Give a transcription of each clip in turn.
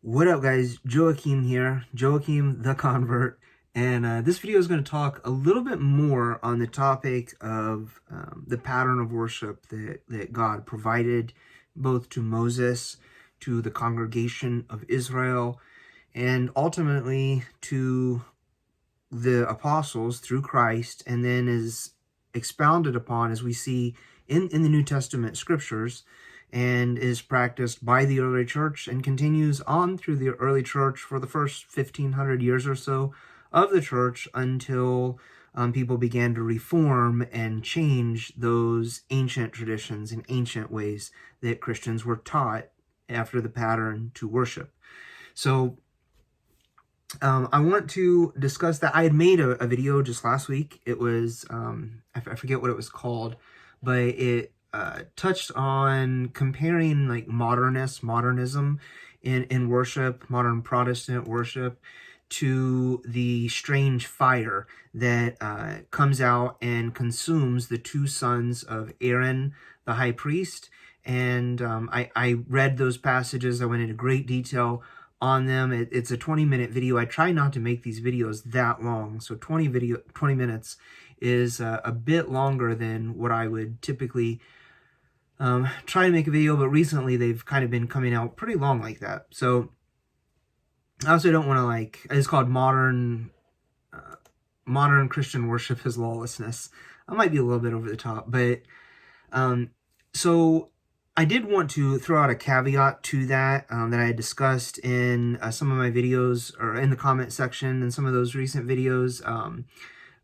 What up, guys? Joachim here, Joachim the Convert, and this video is going to talk a little bit more on the topic of the pattern of worship that God provided both to Moses, to the congregation of Israel, and ultimately to the apostles through Christ, and then is expounded upon, as we see in the New Testament scriptures, and is practiced by the early church and continues on through the early church for the first 1,500 years or so of the church until people began to reform and change those ancient traditions and ancient ways that Christians were taught after the pattern to worship. So I want to discuss that. I had made a video just last week. It was, I forget what it was called, but it touched on comparing like modernism in worship, modern Protestant worship, to the strange fire that comes out and consumes the two sons of Aaron, the high priest. And I read those passages. I went into great detail on them. It's a 20-minute video. I try not to make these videos that long, so 20 minutes is a bit longer than what I would typically try to make a video, but recently they've kind of been coming out pretty long like that. So I also don't want to it's called modern Christian worship is lawlessness. I might be a little bit over the top, but so I did want to throw out a caveat to that that I had discussed in some of my videos, or in the comment section in some of those recent videos.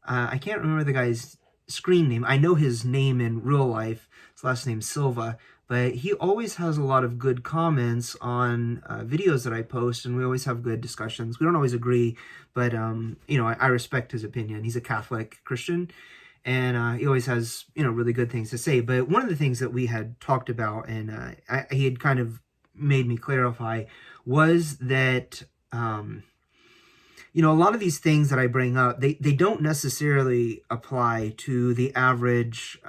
I can't remember the guy's screen name. I know his name in real life. His last name's Silva, but he always has a lot of good comments on videos that I post, and we always have good discussions. We don't always agree, but you know, I respect his opinion. He's a Catholic Christian, and he always has, you know, really good things to say. But one of the things that we had talked about, and he had kind of made me clarify, was that you know, a lot of these things that I bring up, they don't necessarily apply to the average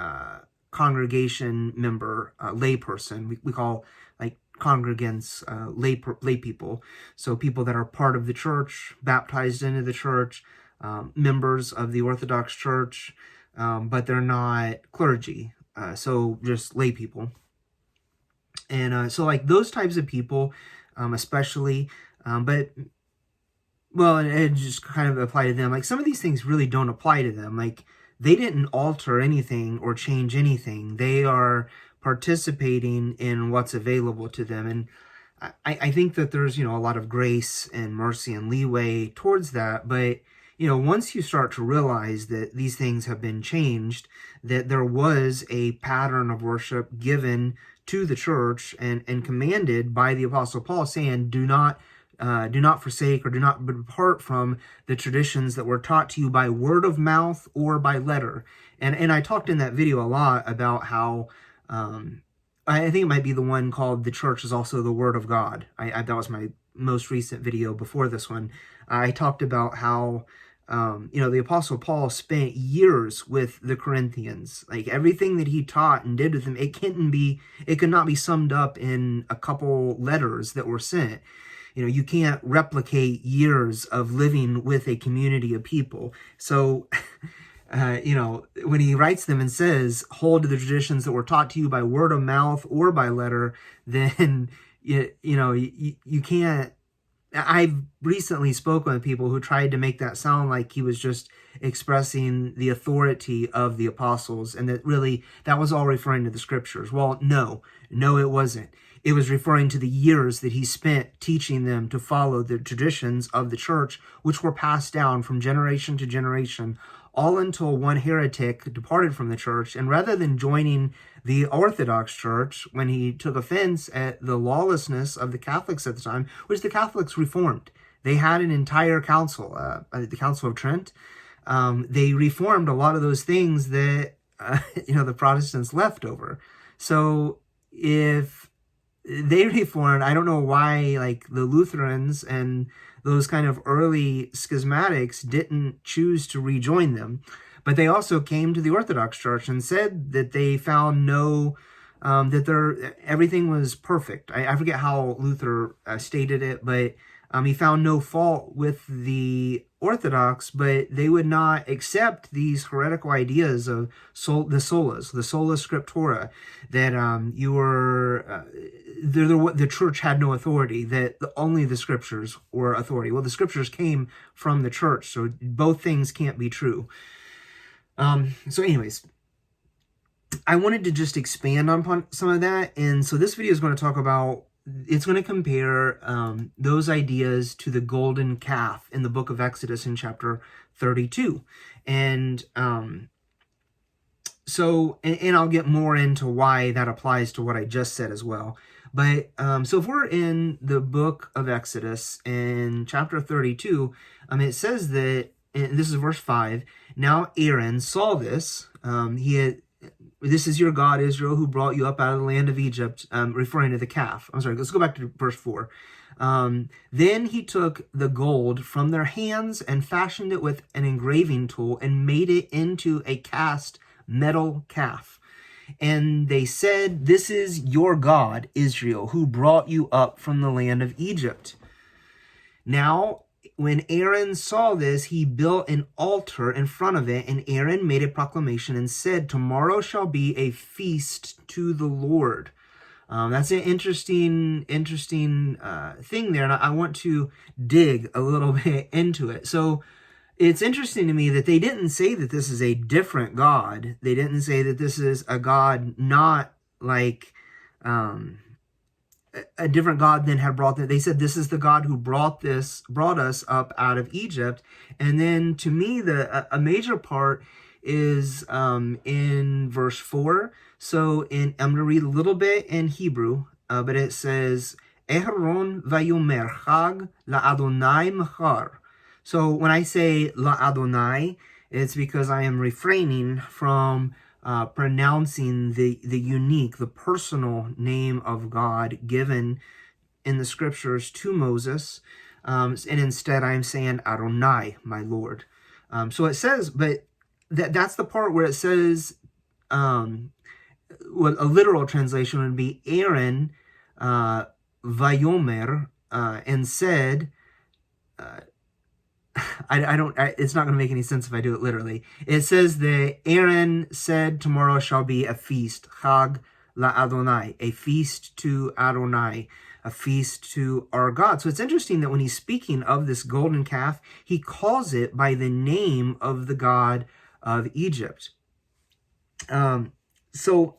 congregation member, layperson. We call like congregants lay people. So people that are part of the church, baptized into the church, members of the Orthodox Church, but they're not clergy. So just lay people. And so like those types of people, especially, but well, and it just kind of apply to them. Like some of these things really don't apply to them. Like they didn't alter anything or change anything. They are participating in what's available to them. And I think that there's, you know, a lot of grace and mercy and leeway towards that. But, you know, once you start to realize that these things have been changed, that there was a pattern of worship given to the church and commanded by the Apostle Paul, saying, do not forsake or do not depart from the traditions that were taught to you by word of mouth or by letter. And I talked in that video a lot about how I think it might be the one called "The Church is Also the Word of God." That was my most recent video before this one. I talked about how you know, the Apostle Paul spent years with the Corinthians. Like everything that he taught and did with them, it could not be summed up in a couple letters that were sent. You know, you can't replicate years of living with a community of people. So, you know, when he writes them and says, hold to the traditions that were taught to you by word of mouth or by letter, then, you know, you can't. I've recently spoken with people who tried to make that sound like he was just expressing the authority of the apostles, and that really that was all referring to the scriptures. Well, no, it wasn't. It was referring to the years that he spent teaching them to follow the traditions of the church, which were passed down from generation to generation, all until one heretic departed from the church. And rather than joining the Orthodox Church, when he took offense at the lawlessness of the Catholics at the time, which the Catholics reformed. They had an entire council, the Council of Trent. They reformed a lot of those things that, you know, the Protestants left over. So if they reformed, I don't know why, like the Lutherans and those kind of early schismatics didn't choose to rejoin them. But they also came to the Orthodox Church and said that they found no that everything was perfect. I forget how Luther stated it, but he found no fault with the Orthodox, but they would not accept these heretical ideas of the sola scriptura, that you were the church had no authority, that only the scriptures were authority. Well, the scriptures came from the church, so both things can't be true. So anyways, I wanted to just expand on some of that, and so this video is going to talk about, it's going to compare those ideas to the golden calf in the book of Exodus in chapter 32. And so I'll get more into why that applies to what I just said as well. But so if we're in the book of Exodus in chapter 32, it says that, and this is verse 5, now Aaron saw this, this is your God, Israel, who brought you up out of the land of Egypt, referring to the calf. I'm sorry, let's go back to verse 4. Then he took the gold from their hands and fashioned it with an engraving tool and made it into a cast metal calf. And they said, this is your God, Israel, who brought you up from the land of Egypt. Now, when Aaron saw this, he built an altar in front of it, and Aaron made a proclamation and said, tomorrow shall be a feast to the Lord. That's an interesting thing there, and I want to dig a little bit into it. So it's interesting to me that they didn't say that this is a different God. They didn't say that this is a God not like a different God than had brought them. They said this is the God who brought us up out of Egypt. And then to me, a major part is in verse 4. So I'm going to read a little bit in Hebrew, but it says, Eharon vayomer chag la Adonai mechar. So when I say la Adonai, it's because I am refraining from pronouncing the unique, the personal name of God given in the scriptures to Moses. And instead I'm saying Adonai, my Lord. So it says, but that's the part where it says, what a literal translation would be, Aaron vayomer, and said, it's not going to make any sense if I do it literally. It says that Aaron said, tomorrow shall be a feast, Chag la Adonai, a feast to Adonai, a feast to our God. So it's interesting that when he's speaking of this golden calf, he calls it by the name of the God of Egypt. So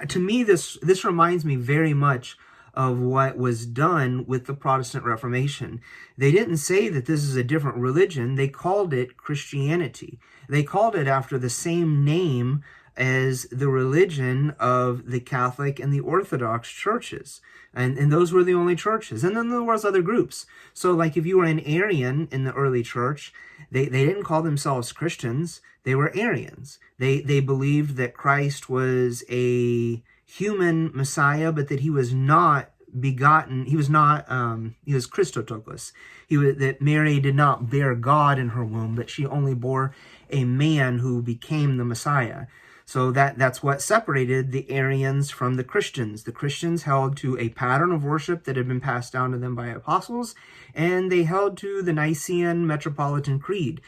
to me, this reminds me very much of what was done with the Protestant Reformation. They didn't say that this is a different religion. They called it Christianity. They called it after the same name as the religion of the Catholic and the Orthodox churches. And those were the only churches. And then there was other groups. So like if you were an Arian in the early church, they didn't call themselves Christians. They were Arians. They believed that Christ was a human Messiah, but that he was not begotten. He was Christotokos. That Mary did not bear God in her womb, but she only bore a man who became the Messiah. So that's what separated the Arians from the Christians. The Christians held to a pattern of worship that had been passed down to them by apostles, and they held to the Nicene Metropolitan Creed.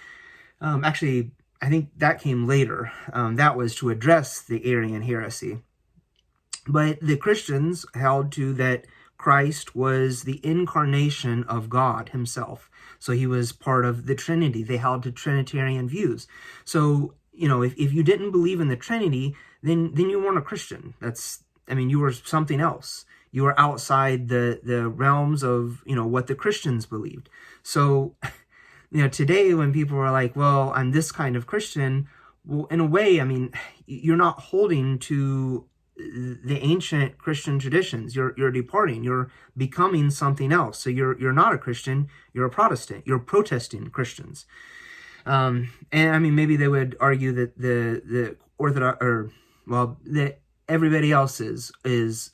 Actually, I think that came later. That was to address the Arian heresy. But the Christians held to that Christ was the incarnation of God himself. So he was part of the Trinity. They held to Trinitarian views. So, if you didn't believe in the Trinity, then you weren't a Christian. You were something else. You were outside the realms of, what the Christians believed. So, today when people are like, well, I'm this kind of Christian, well, in a way, you're not holding to the ancient Christian traditions. You're departing. You're becoming something else. So you're not a Christian. You're a Protestant. You're protesting Christians. And maybe they would argue that the Orthodox, that everybody else is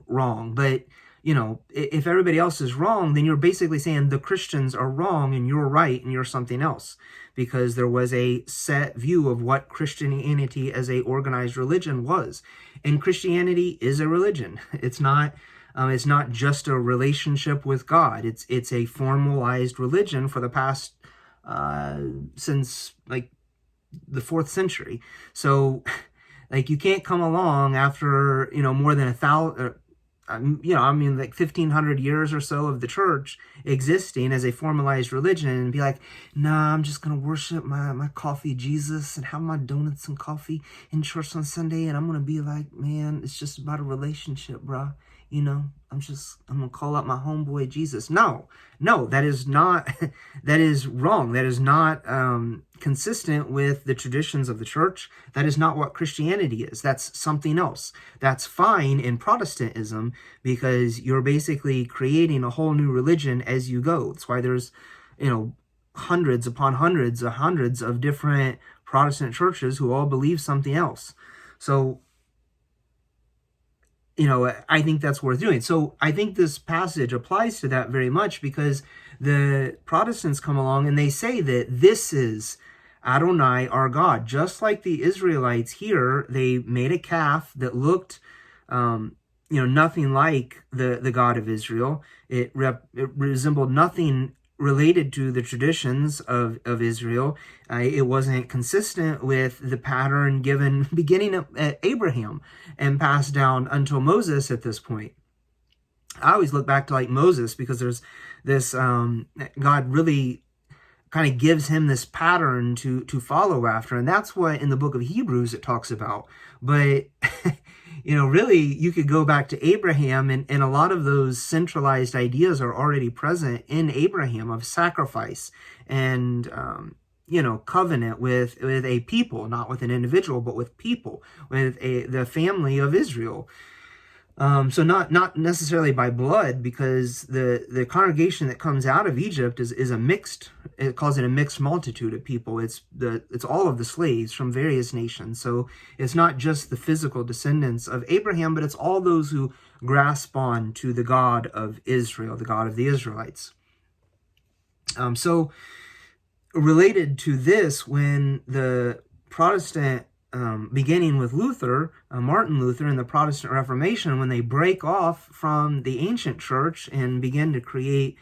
wrong. But if everybody else is wrong, then you're basically saying the Christians are wrong and you're right and you're something else, because there was a set view of what Christianity as a organized religion was. And Christianity is a religion. It's not just a relationship with God. It's a formalized religion for the past since like the 4th century. So like you can't come along after more than 1,500 years or so of the church existing as a formalized religion and be like, nah, I'm just going to worship my coffee Jesus and have my donuts and coffee in church on Sunday. And I'm going to be like, man, it's just about a relationship, bro. I'm going to call up my homeboy Jesus. No, that is not, that is wrong. That is not consistent with the traditions of the church. That is not what Christianity is. That's something else. That's fine in Protestantism because you're basically creating a whole new religion as you go. That's why there's, hundreds upon hundreds of different Protestant churches who all believe something else. So, I think that's worth doing. So I think this passage applies to that very much because the Protestants come along and they say that this is Adonai, our God. Just like the Israelites here, they made a calf that looked, nothing like the God of Israel. It resembled nothing related to the traditions of Israel. It wasn't consistent with the pattern given beginning at Abraham and passed down until Moses at this point. I always look back to like Moses because there's this, God really kind of gives him this pattern to follow after. And that's what in the book of Hebrews it talks about. But really, you could go back to Abraham, and a lot of those centralized ideas are already present in Abraham of sacrifice and, covenant with a people, not with an individual, but with people, with the family of Israel. So not necessarily by blood, because the congregation that comes out of Egypt is a mixed. It calls it a mixed multitude of people. It's all of the slaves from various nations. So it's not just the physical descendants of Abraham, but it's all those who grasp on to the God of Israel, the God of the Israelites. So related to this, when the Protestant beginning with Luther, Martin Luther, and the Protestant Reformation, when they break off from the ancient church and begin to create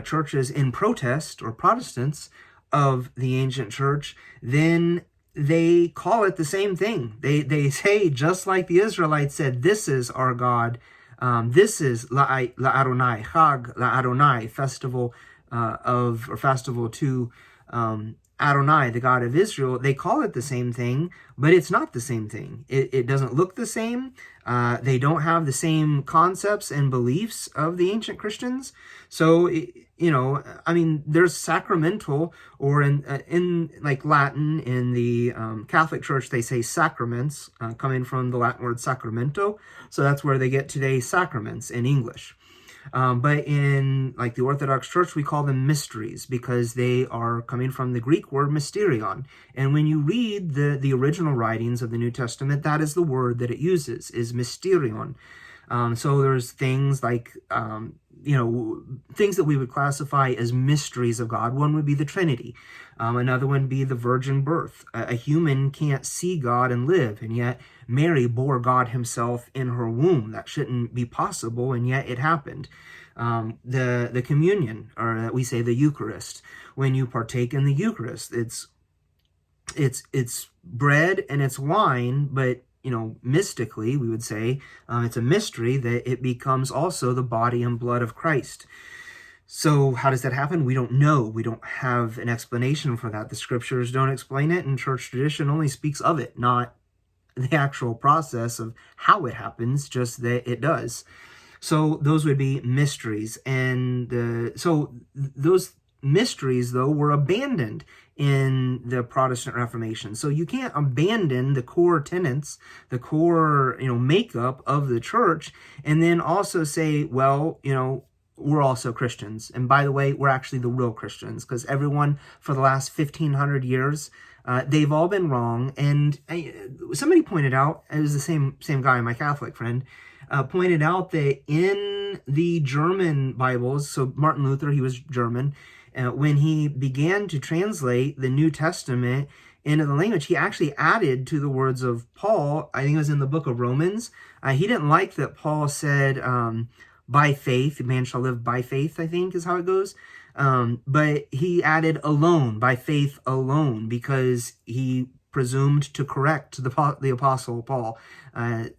churches in protest, or Protestants of the ancient church, then they call it the same thing. They say, just like the Israelites said, this is our God. This is La Adonai, Chag La Adonai, festival to Adonai, the God of Israel. They call it the same thing, but it's not the same thing. It doesn't look the same. They don't have the same concepts and beliefs of the ancient Christians. So, there's sacramental, or in like Latin, in the Catholic Church, they say sacraments, coming from the Latin word sacramento. So that's where they get today's sacraments in English. But in like the Orthodox Church, we call them mysteries because they are coming from the Greek word mysterion. And when you read the original writings of the New Testament, that is the word that it uses, is mysterion. So there's things like, things that we would classify as mysteries of God. One would be the Trinity. Another one would be the virgin birth. A human can't see God and live, and yet Mary bore God himself in her womb. That shouldn't be possible, and yet it happened. The communion, or we say the Eucharist. When you partake in the Eucharist, it's bread and it's wine, but mystically, we would say, it's a mystery that it becomes also the body and blood of Christ. So how does that happen? We don't know. We don't have an explanation for that. The scriptures don't explain it, and church tradition only speaks of it, not the actual process of how it happens, just that it does. So those would be mysteries. And so those mysteries, though, were abandoned in the Protestant Reformation. So you can't abandon the core tenets, the core, makeup of the church, and then also say, well, we're also Christians. And by the way, we're actually the real Christians, because everyone for the last 1,500 years, they've all been wrong. And somebody pointed out, it was the same guy, my Catholic friend, pointed out that in the German Bibles, so Martin Luther, he was German, when he began to translate the New Testament into the language, he actually added to the words of Paul. I think it was in the book of Romans. He didn't like that Paul said, by faith, man shall live by faith, I think is how it goes. But he added alone, by faith alone, because he presumed to correct the apostle Paul,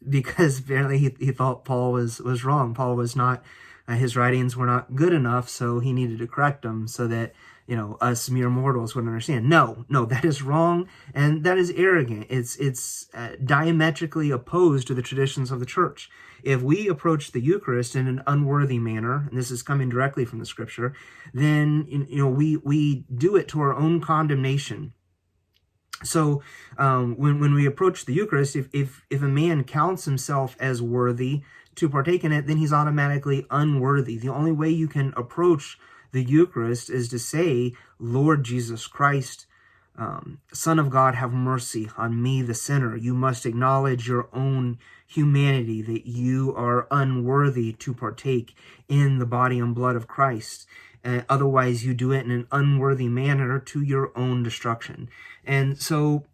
because apparently he thought Paul was wrong. Paul was not, his writings were not good enough, so he needed to correct them so that, us mere mortals would understand. No, that is wrong, and that is arrogant. It's diametrically opposed to the traditions of the church. If we approach the Eucharist in an unworthy manner, and this is coming directly from the Scripture, then we do it to our own condemnation. So when we approach the Eucharist, if a man counts himself as worthy to partake in it, then he's automatically unworthy. The only way you can approach the Eucharist is to say, Lord Jesus Christ, Son of God, have mercy on me, the sinner. You must acknowledge your own humanity, that you are unworthy to partake in the body and blood of Christ. Otherwise, you do it in an unworthy manner to your own destruction. And so,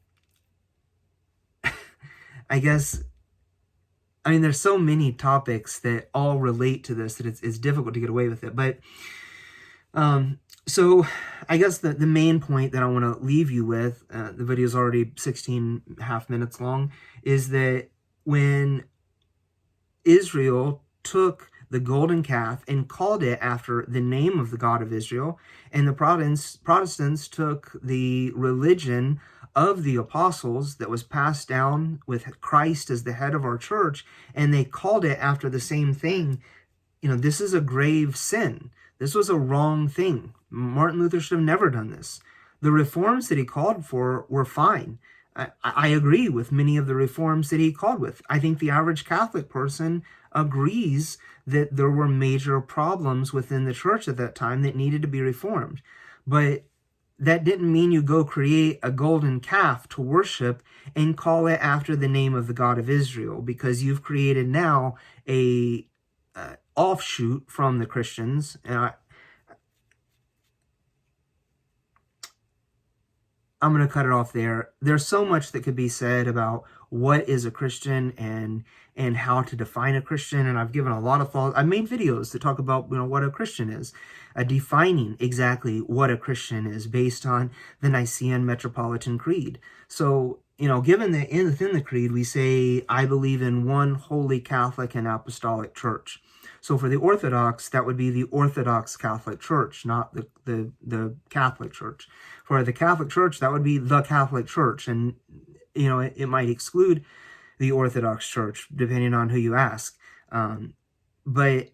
I guess, there's so many topics that all relate to this that it's difficult to get away with it. But so I guess the main point that I want to leave you with, the video is already 16.5 minutes long, is that when Israel took the golden calf and called it after the name of the God of Israel, and the Protestants took the religion of the apostles that was passed down with Christ as the head of our church, and they called it after the same thing, this is a grave sin. This was a wrong thing. Martin Luther should have never done this. The reforms that he called for were fine. I agree with many of the reforms that he called with. I think the average Catholic person agrees that there were major problems within the church at that time that needed to be reformed. But that didn't mean you go create a golden calf to worship and call it after the name of the God of Israel, because you've created now a offshoot from the Christians. And I'm going to cut it off there. There's so much that could be said about what is a Christian and how to define a Christian. And I've given a lot of thought. I've made videos to talk about what a Christian is, defining exactly what a Christian is based on the Nicene Metropolitan Creed. So, given that within the creed we say, I believe in one holy Catholic and apostolic church. So for the Orthodox, that would be the Orthodox Catholic Church, not the Catholic Church. For the Catholic Church, that would be the Catholic Church. And, it might exclude the Orthodox Church, depending on who you ask. But,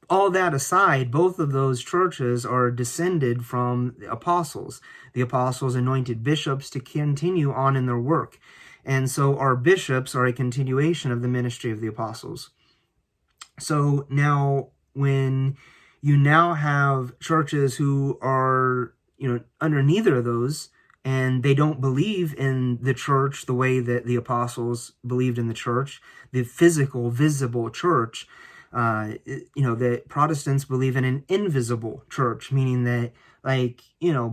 all that aside, both of those churches are descended from the apostles. The apostles anointed bishops to continue on in their work. And so our bishops are a continuation of the ministry of the apostles. So now when you now have churches who are, under neither of those, and they don't believe in the church the way that the apostles believed in the church, the physical, visible church, that Protestants believe in an invisible church, meaning that,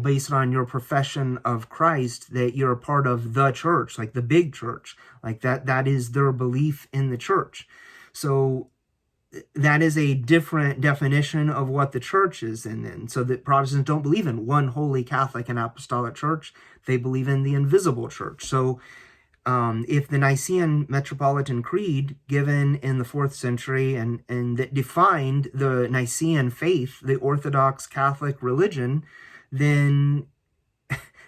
based on your profession of Christ, that you're a part of the church, like the big church, like that is their belief in the church. So that is a different definition of what the church is in then. So that Protestants don't believe in one holy Catholic and apostolic church. They believe in the invisible church. So if the Nicene Metropolitan Creed, given in the 4th century and that defined the Nicene faith, the Orthodox Catholic religion, then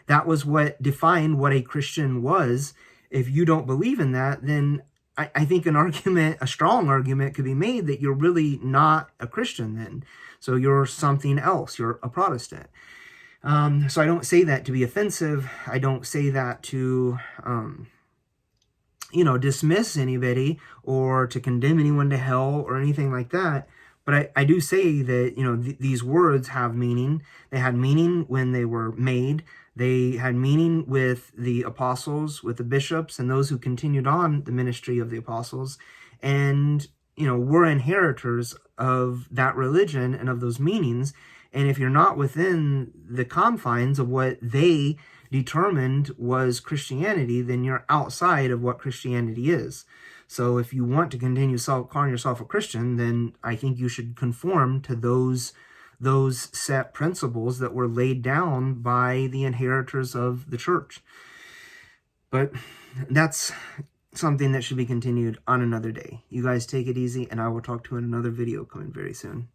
that was what defined what a Christian was. If you don't believe in that, then I think a strong argument could be made that you're really not a Christian then. So you're something else. You're a Protestant. So I don't say that to be offensive. I don't say that to dismiss anybody or to condemn anyone to hell or anything like that. But I do say that, these words have meaning. They had meaning when they were made. They had meaning with the apostles, with the bishops, and those who continued on the ministry of the apostles, and were inheritors of that religion and of those meanings. And if you're not within the confines of what they determined was Christianity, then you're outside of what Christianity is. So if you want to continue calling yourself a Christian, then I think you should conform to those set principles that were laid down by the inheritors of the church. But that's something that should be continued on another day. You guys take it easy, and I will talk to you in another video coming very soon.